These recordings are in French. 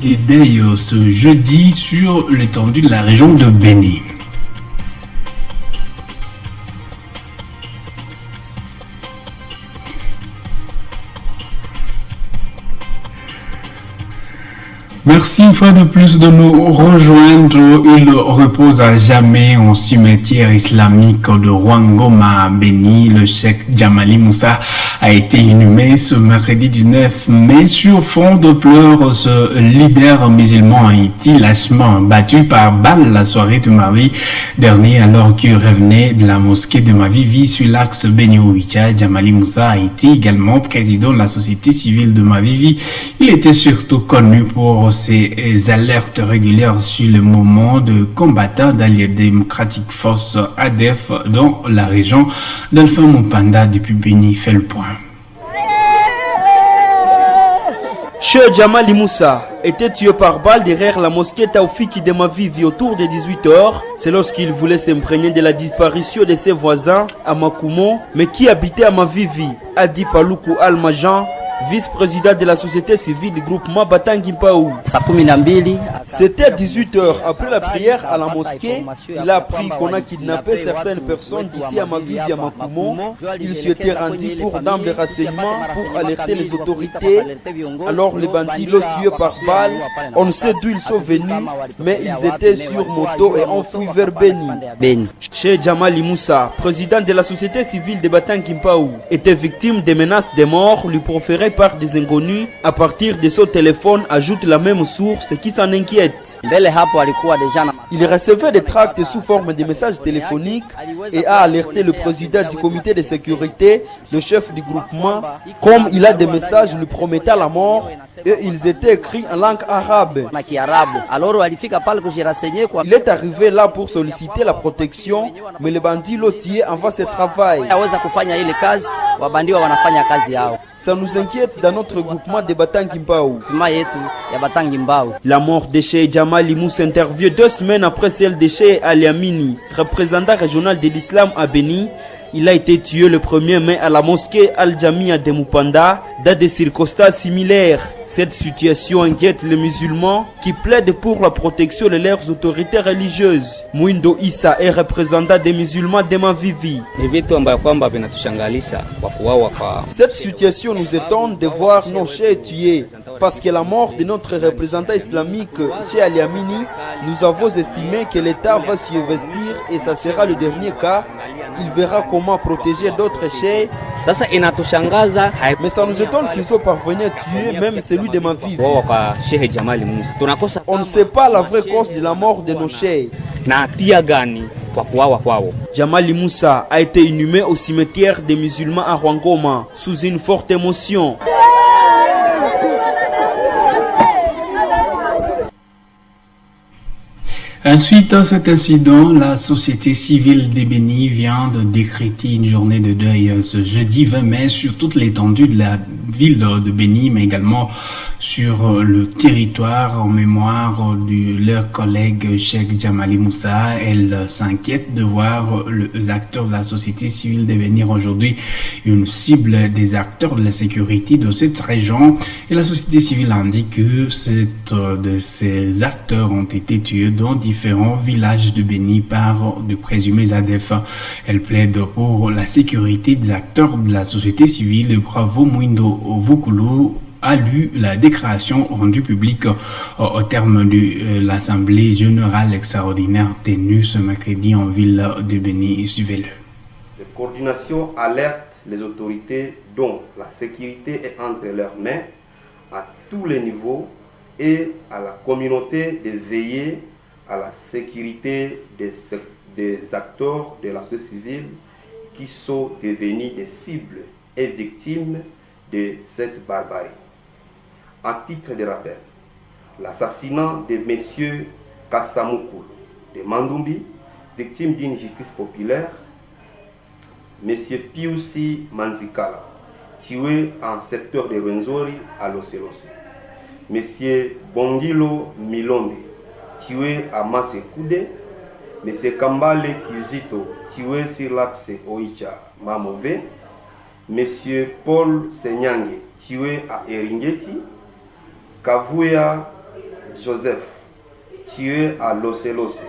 des deuils ce jeudi sur l'étendue de la région de Béni. Merci une fois de plus de nous rejoindre. Il repose à jamais au cimetière islamique de Rwangoma à Béni. Le cheikh Djamali Moussa a été inhumé ce mercredi 19 mai sur fond de pleurs. Ce leader musulman a été lâchement battu par balle la soirée de mardi dernier alors qu'il revenait de la mosquée de Mavivi sur l'axe Béni-Ouicha. Djamali Moussa a été également président de la société civile de Mavivi. Il était surtout connu pour ses alertes régulières sur le mouvement de combattants d'Alliance démocratique force ADF dans la région d'Alpha Mupanda. Depuis Béni fait le point. Cheikh Djamali Moussa était tué par balle derrière la mosquée Taoufiki de Mavivi autour de 18h. C'est lorsqu'il voulait s'imprégner de la disparition de ses voisins à Makumo, mais qui habitait à Mavivi, a dit Paluku Almajan, vice-président de la société civile du groupement Batangi Mpaou. C'était 18h après la prière à la mosquée. Il a appris qu'on a kidnappé certaines personnes d'ici à Mavivi à Makumo. Il s'y était rendu pour dans des renseignements pour alerter les autorités. Alors les bandits l'ont tué par balle. On ne sait d'où ils sont venus, mais ils étaient sur moto et ont fui vers Béni. Cheikh Djamali Moussa, président de la société civile de Batangi Mpaou, était victime des menaces de mort lui proférées par des inconnus à partir de son téléphone, ajoute la même source qui s'en inquiète. Il recevait des tracts sous forme de messages téléphoniques et a alerté le président du comité de sécurité, le chef du groupement, comme il a des messages lui promettant la mort et ils étaient écrits en langue arabe. Il est arrivé là pour solliciter la protection, mais les bandits l'ont tué avant ce travail. Ça nous inquiète dans notre groupement de Batangi Mpaou. La mort de Cheikh Djamali Moussa intervient 2 semaines après celle de Cheikh Aliamini, représentant régional de l'islam à Béni. Il a été tué le 1er mai à la mosquée Al-Jamia de Mupanda dans des circonstances similaires. Cette situation inquiète les musulmans qui plaident pour la protection de leurs autorités religieuses. Mwindo Issa est représentant des musulmans de Mavivi. Cette situation nous étonne de voir nos chefs tués parce que la mort de notre représentant islamique chez Aliamini, nous avons estimé que l'État va s'y investir et ça sera le dernier cas. Il verra comment protéger d'autres chefs. Mais ça nous étonne qu'ils soient parvenus à tuer même celui de Mavivi. On ne sait pas la vraie cause de la mort de nos chefs. Djamali Moussa a été inhumé au cimetière des musulmans à Rwangoma sous une forte émotion. Suite à cet incident, la société civile de Béni vient de décréter une journée de deuil ce jeudi 20 mai sur toute l'étendue de la ville de Béni, mais également sur le territoire en mémoire de leur collègue Cheikh Djamali Moussa. Elle s'inquiète de voir les acteurs de la société civile devenir aujourd'hui une cible des acteurs de la sécurité de cette région. Et la société civile indique que 7 de ces acteurs ont été tués dans différents villages de Béni par de présumés ADF. Elle plaide pour la sécurité des acteurs de la société civile. Bravo Mwindo Vukulu a lu la déclaration rendue publique au terme de l'Assemblée générale extraordinaire tenue ce mercredi en ville de Béni. Suivez-le. La coordination alerte les autorités dont la sécurité est entre leurs mains à tous les niveaux et à la communauté de veiller à la sécurité des acteurs de la société civile qui sont devenus des cibles et victimes de cette barbarie. À titre de rappel, l'assassinat de M. Kassamoukoul de Mandumbi, victime d'une justice populaire, M. Piusi Manzikala, tué en secteur de Rwenzori à Loselosi, M. Bongilo Milonde, tué à Masekoude, M. Kambale Kizito, tué sur l'axe Oicha Mamove, M. Paul Senyange, tué à Eringeti, Kavuya Joseph, tué à Losselose.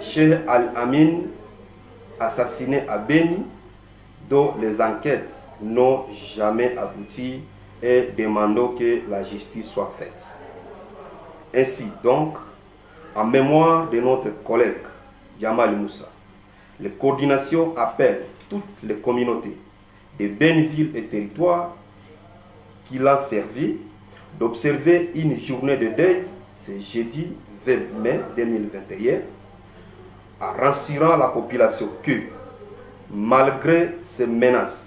Cheikh Al-Amin, assassiné à Beni, dont les enquêtes n'ont jamais abouti et demandons que la justice soit faite. Ainsi donc, en mémoire de notre collègue Jamal Moussa, les coordinations appellent toutes les communautés de Béniville et territoires qui l'ont servi d'observer une journée de deuil ce jeudi 20 mai 2021 en rassurant la population que, malgré ces menaces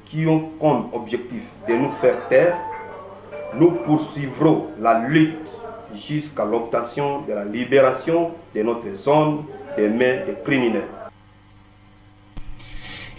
qui ont comme objectif de nous faire taire, nous poursuivrons la lutte jusqu'à l'obtention de la libération de notre zone des mains des criminels.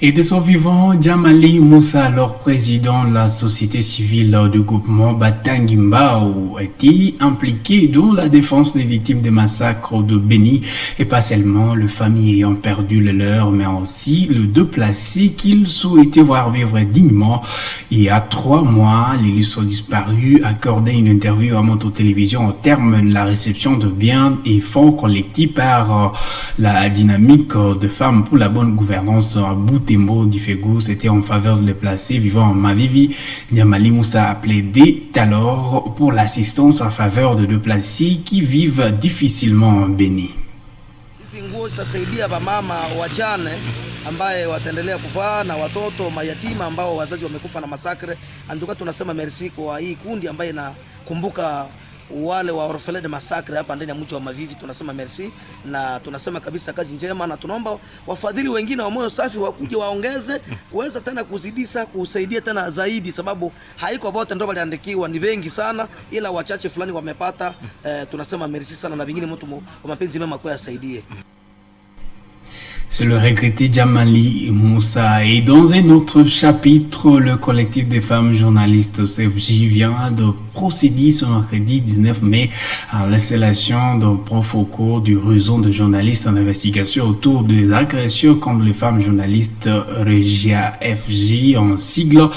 Et de son vivant, Djamali Moussa, alors président de la société civile du groupement Batangimbao, a été impliqué dans la défense des victimes des massacres de Beni, et pas seulement les familles ayant perdu le leur, mais aussi le déplacé qu'ils souhaitaient voir vivre dignement. Il y a 3 mois, l'illustre disparu accordait une interview à Moto Télévision au terme de la réception de biens et fonds collectifs par la dynamique de femmes pour la bonne gouvernance à Boutembo d'Ifegou. C'était en faveur de déplacés vivant en Mavivi. Djamali Moussa a plaidé alors pour l'assistance en faveur de déplacés qui vivent difficilement en Beni. Hizi nguo zitasaidia wamama wajane ambaye wataendelea kuvaa na watoto mayatima ambao wazazi wamekufa na masakre. Anduka tunasema merci kwa hii kundi ambaye inakumbuka wale wa orphelin de massacre hapa ndani ya mji wa Mavivi. Tunasema merci na tunasema kabisa kazi njema, na tunaomba wafadhili wengine wa moyo safi wakuje waongeze kuweza tena kuzidisha kusaidia tena zaidi, sababu haiko wote ndio waliandikiwa, ni wengi sana, ila wachache fulani wamepata. Tunasema merci sana na vingine mtu wa mapenzi mema kwa yasaidie. C'est le regretté Djamali Moussa. Et dans un autre chapitre, le collectif des femmes journalistes CFJ vient de procéder ce mercredi 19 mai à l'installation d'un point focal du réseau de journalistes en investigation autour des agressions contre les femmes journalistes Regia FJ en sigle.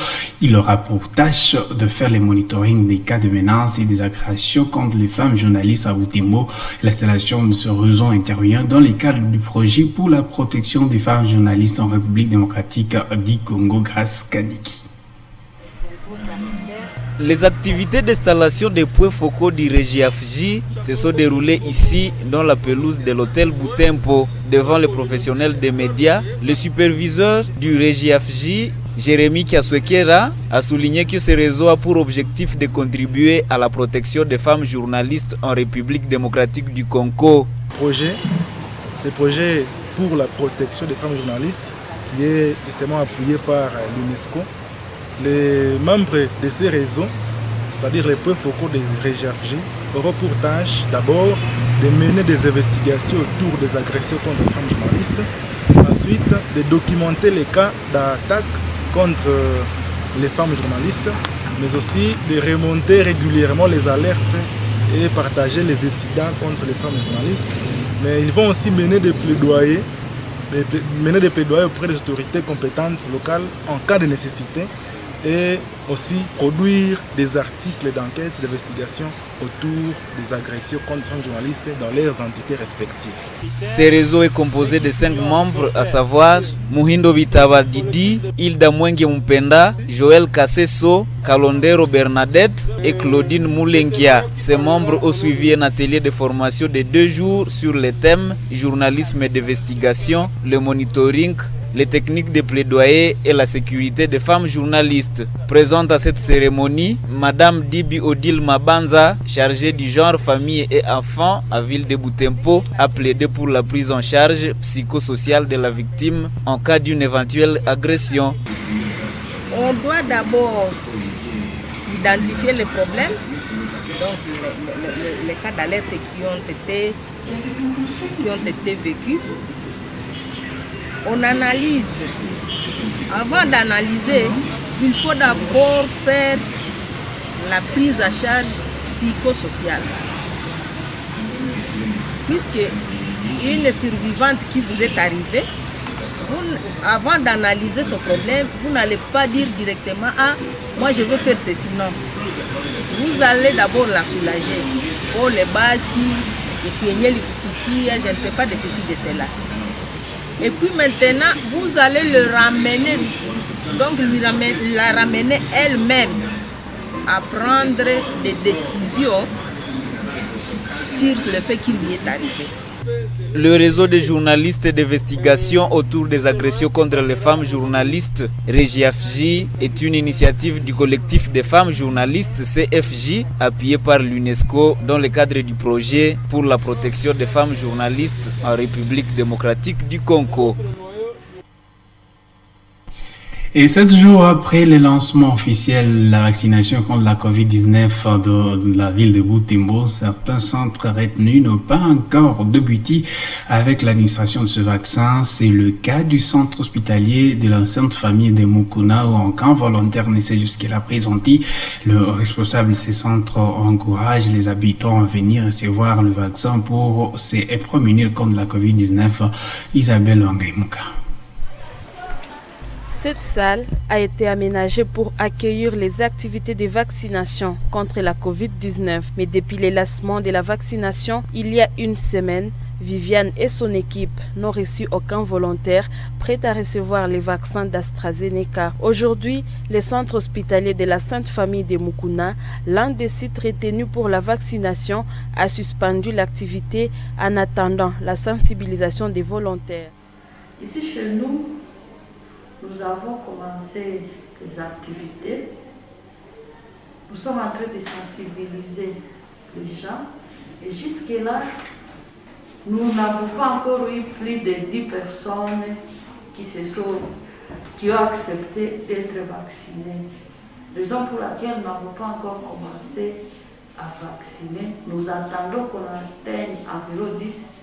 Il aura pour tâche de faire le monitoring des cas de menaces et des agressions contre les femmes journalistes à Boutembo. L'installation de ce réseau intervient dans le cadre du projet pour la protection des femmes journalistes en République démocratique du Congo grâce Kaniki. Les activités d'installation des points focaux du REGIAFJ se sont déroulées ici dans la pelouse de l'hôtel Boutempo. Devant les professionnels des médias, le superviseur du REGIAFJ, Jérémy Kiaswekera, a souligné que ce réseau a pour objectif de contribuer à la protection des femmes journalistes en République démocratique du Congo. Ce projet pour la protection des femmes journalistes qui est justement appuyé par l'UNESCO. Les membres de ces réseaux, c'est-à-dire les points focaux des REGIAFJ, auront pour tâche d'abord de mener des investigations autour des agressions contre les femmes journalistes, ensuite de documenter les cas d'attaque contre les femmes journalistes, mais aussi de remonter régulièrement les alertes et partager les incidents contre les femmes journalistes. Mais ils vont aussi mener des plaidoyers auprès des autorités compétentes locales en cas de nécessité, et aussi produire des articles d'enquête, d'investigation autour des agressions contre les journalistes dans leurs entités respectives. Ce réseau est composé de 5 membres, à savoir Muhindo Vitaba Didi, Hilda Mwenge Mpenda, Joël Kasseso, Kalondero Bernadette et Claudine Moulengia. Ces membres ont suivi un atelier de formation de 2 jours sur les thèmes journalisme et d'investigation, le monitoring, les techniques de plaidoyer et la sécurité des femmes journalistes. Présente à cette cérémonie, Madame Dibi Odile Mabanza, chargée du genre famille et enfants à Ville de Boutempo, a plaidé pour la prise en charge psychosociale de la victime en cas d'une éventuelle agression. On doit d'abord identifier les problèmes, donc les cas d'alerte qui ont été vécus. On analyse. Avant d'analyser, il faut d'abord faire la prise à charge psychosociale. Puisque une survivante qui vous est arrivée, avant d'analyser ce problème, vous n'allez pas dire directement « Ah, moi je veux faire ceci ». Non. Vous allez d'abord la soulager. pole basi yenye likufikia, je ne sais pas de ceci de cela. Et puis maintenant vous allez le ramener, donc la ramener elle-même à prendre des décisions sur le fait qu'il lui est arrivé. Le réseau des journalistes d'investigation autour des agressions contre les femmes journalistes, REGIAFJ, est une initiative du collectif des femmes journalistes CFJ, appuyée par l'UNESCO dans le cadre du projet pour la protection des femmes journalistes en République démocratique du Congo. Et 7 jours après le lancement officiel de la vaccination contre la COVID-19 de la ville de Butembo, certains centres retenus n'ont pas encore débuté avec l'administration de ce vaccin. C'est le cas du centre hospitalier de la Sainte Famille de Mukuna où aucun volontaire ne s'est jusqu'à présenté. Le responsable de ces centres encourage les habitants à venir recevoir le vaccin pour se prémunir contre la COVID-19. Isabelle Wangaimuka. Cette salle a été aménagée pour accueillir les activités de vaccination contre la COVID-19. Mais depuis le lancement de la vaccination, il y a une semaine, Viviane et son équipe n'ont reçu aucun volontaire prêt à recevoir les vaccins d'AstraZeneca. Aujourd'hui, le centre hospitalier de la Sainte Famille de Mukuna, l'un des sites retenus pour la vaccination, a suspendu l'activité en attendant la sensibilisation des volontaires. Ici chez nous, nous avons commencé les activités. Nous sommes en train de sensibiliser les gens. Et jusque-là, nous n'avons pas encore eu plus de 10 personnes qui ont accepté d'être vaccinées. Raison pour laquelle nous n'avons pas encore commencé à vacciner. Nous attendons qu'on atteigne environ 10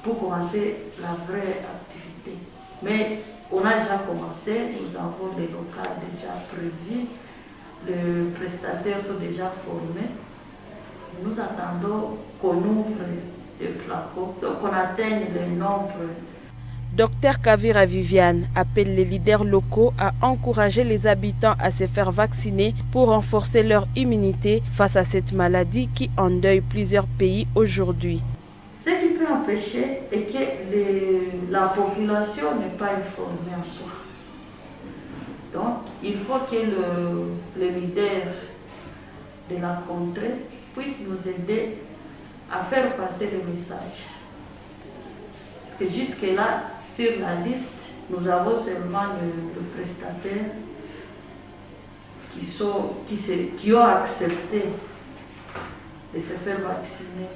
pour commencer la vraie activité. Mais on a déjà commencé, nous avons des locaux déjà prévus, les prestataires sont déjà formés. Nous attendons qu'on ouvre des flacons, donc qu'on atteigne le nombre. Dr Kavira Viviane appelle les leaders locaux à encourager les habitants à se faire vacciner pour renforcer leur immunité face à cette maladie qui endeuille plusieurs pays aujourd'hui. Ce qui peut empêcher est que la population n'est pas informée en soi. Donc, il faut que les leaders de la contrée puissent nous aider à faire passer le message. Parce que jusque-là, sur la liste, nous avons seulement le prestataire qui ont accepté de se faire vacciner.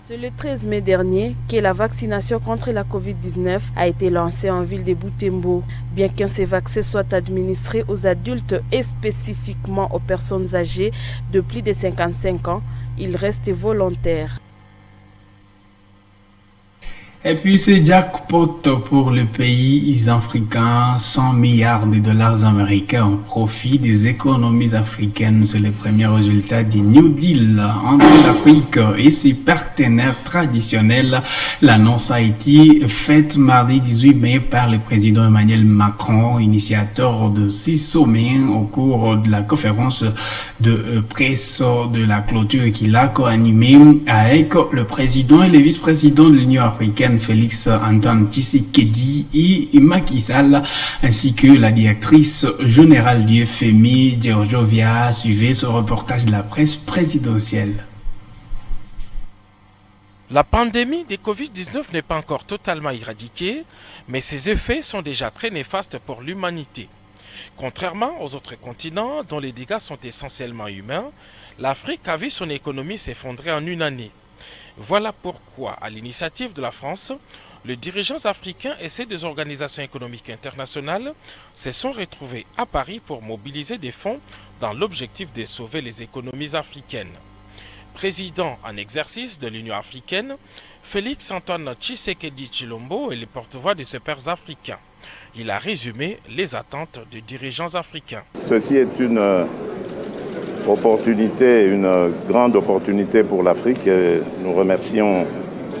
C'est le 13 mai dernier que la vaccination contre la COVID-19 a été lancée en ville de Butembo. Bien qu'un ces vaccins soit administré aux adultes et spécifiquement aux personnes âgées de plus de 55 ans, il reste volontaire. Et puis c'est jackpot pour le pays africain, 100 milliards de dollars américains au profit des économies africaines. C'est le premier résultat du New Deal entre l'Afrique et ses partenaires traditionnels. L'annonce a été faite mardi 18 mai par le président Emmanuel Macron, initiateur de 6 sommets au cours de la conférence de presse de la clôture qu'il a co-animé avec le président et le vice-président de l'Union africaine Félix Antoine Tshisekedi et Macky Sall, ainsi que la directrice générale du FMI, Georgiovia, suivait ce reportage de la presse présidentielle. La pandémie de Covid-19 n'est pas encore totalement éradiquée, mais ses effets sont déjà très néfastes pour l'humanité. Contrairement aux autres continents dont les dégâts sont essentiellement humains, l'Afrique a vu son économie s'effondrer en une année. Voilà pourquoi, à l'initiative de la France, les dirigeants africains et ceux des organisations économiques internationales se sont retrouvés à Paris pour mobiliser des fonds dans l'objectif de sauver les économies africaines. Président en exercice de l'Union africaine, Félix Antoine Tshisekedi Tshilombo est le porte-voix de ces pairs africains. Il a résumé les attentes des dirigeants africains. Ceci est une grande opportunité pour l'Afrique. Nous remercions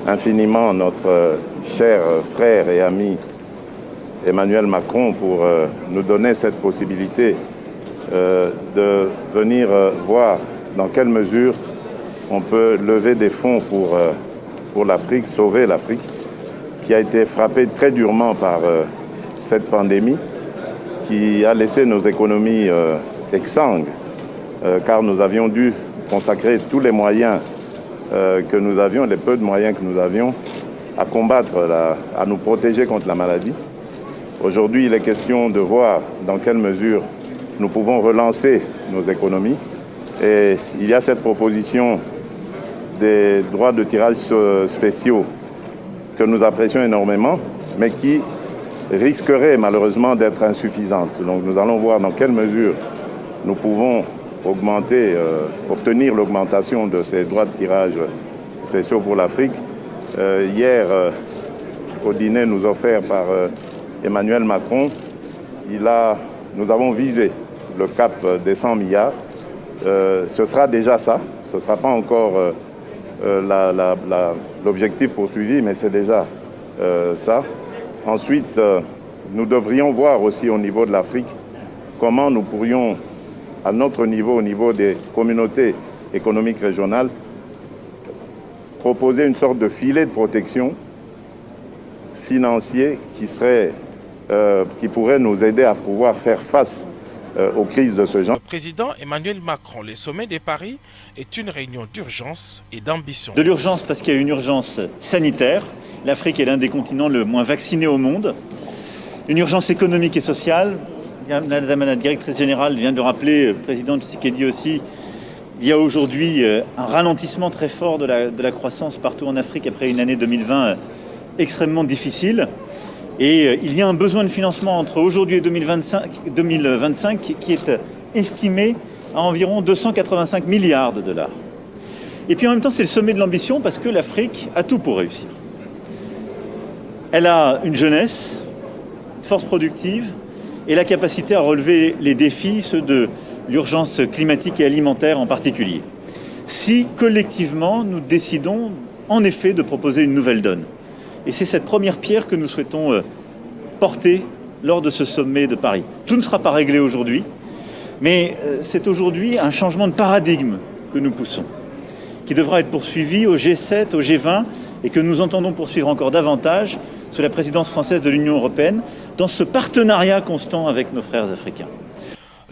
infiniment notre cher frère et ami Emmanuel Macron pour nous donner cette possibilité de venir voir dans quelle mesure on peut lever des fonds pour l'Afrique, sauver l'Afrique, qui a été frappée très durement par cette pandémie, qui a laissé nos économies exsangues, car nous avions dû consacrer tous les moyens que nous avions, les peu de moyens que nous avions, à combattre, à nous protéger contre la maladie. Aujourd'hui, il est question de voir dans quelle mesure nous pouvons relancer nos économies. Et il y a cette proposition des droits de tirage spéciaux que nous apprécions énormément, mais qui risquerait malheureusement d'être insuffisante. Donc nous allons voir dans quelle mesure nous pouvons obtenir l'augmentation de ces droits de tirage spéciaux pour l'Afrique. Hier, au dîner nous offert par Emmanuel Macron, nous avons visé le cap des 100 milliards. Ce sera déjà ça, ce ne sera pas encore l'objectif poursuivi, mais c'est déjà ça. Ensuite, nous devrions voir aussi au niveau de l'Afrique comment nous pourrions, à notre niveau, au niveau des communautés économiques régionales, proposer une sorte de filet de protection financier qui pourrait nous aider à pouvoir faire face aux crises de ce genre. Le président Emmanuel Macron, le sommet de Paris est une réunion d'urgence et d'ambition. De l'urgence parce qu'il y a une urgence sanitaire. L'Afrique est l'un des continents le moins vaccinés au monde. Une urgence économique et sociale. Madame la directrice générale vient de le rappeler, le président Tshisekedi aussi. Il y a aujourd'hui un ralentissement très fort de la croissance partout en Afrique après une année 2020 extrêmement difficile. Et il y a un besoin de financement entre aujourd'hui et 2025 qui est estimé à environ 285 milliards de dollars. Et puis en même temps, c'est le sommet de l'ambition parce que l'Afrique a tout pour réussir. Elle a une jeunesse, une force productive et la capacité à relever les défis, ceux de l'urgence climatique et alimentaire en particulier. Si collectivement, nous décidons en effet de proposer une nouvelle donne. Et c'est cette première pierre que nous souhaitons porter lors de ce sommet de Paris. Tout ne sera pas réglé aujourd'hui, mais c'est aujourd'hui un changement de paradigme que nous poussons, qui devra être poursuivi au G7, au G20, et que nous entendons poursuivre encore davantage sous la présidence française de l'Union européenne, dans ce partenariat constant avec nos frères africains.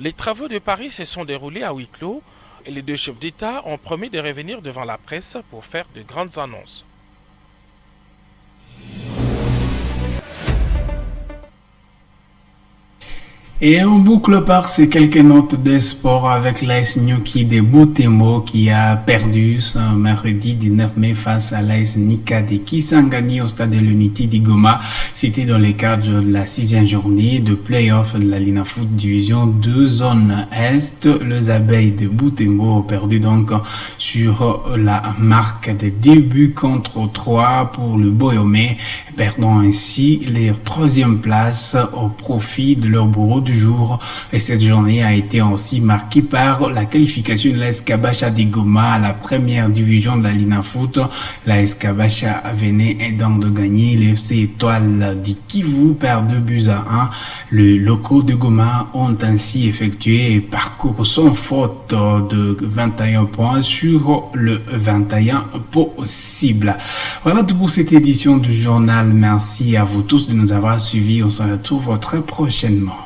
Les travaux de Paris se sont déroulés à huis clos et les deux chefs d'État ont promis de revenir devant la presse pour faire de grandes annonces. Et on boucle par ces quelques notes de sport avec l'AS Nyoki de Butembo qui a perdu ce mercredi 19 mai face à l'AS Nika de Kisangani au stade de l'Unity d'Igoma. C'était dans le cadre de la 6e journée de play-off de la Linafoot Division 2 zone Est. Les abeilles de Butembo ont perdu donc sur la marque de 2 buts contre 3 pour le Boyomé, perdant ainsi leur 3e place au profit de leur bourreau du jour. Et cette journée a été aussi marquée par la qualification de l'AS Kabasha d'Igoma à la première division de la Linafoot. L'AS Kabasha venait donc de gagner les FC Étoiles d'Ikivu par 2 buts à 1. Les locaux de Goma ont ainsi effectué un parcours sans faute de 21 points sur le 21 possible. Voilà tout pour cette édition du journal. Merci à vous tous de nous avoir suivis. On se retrouve très prochainement.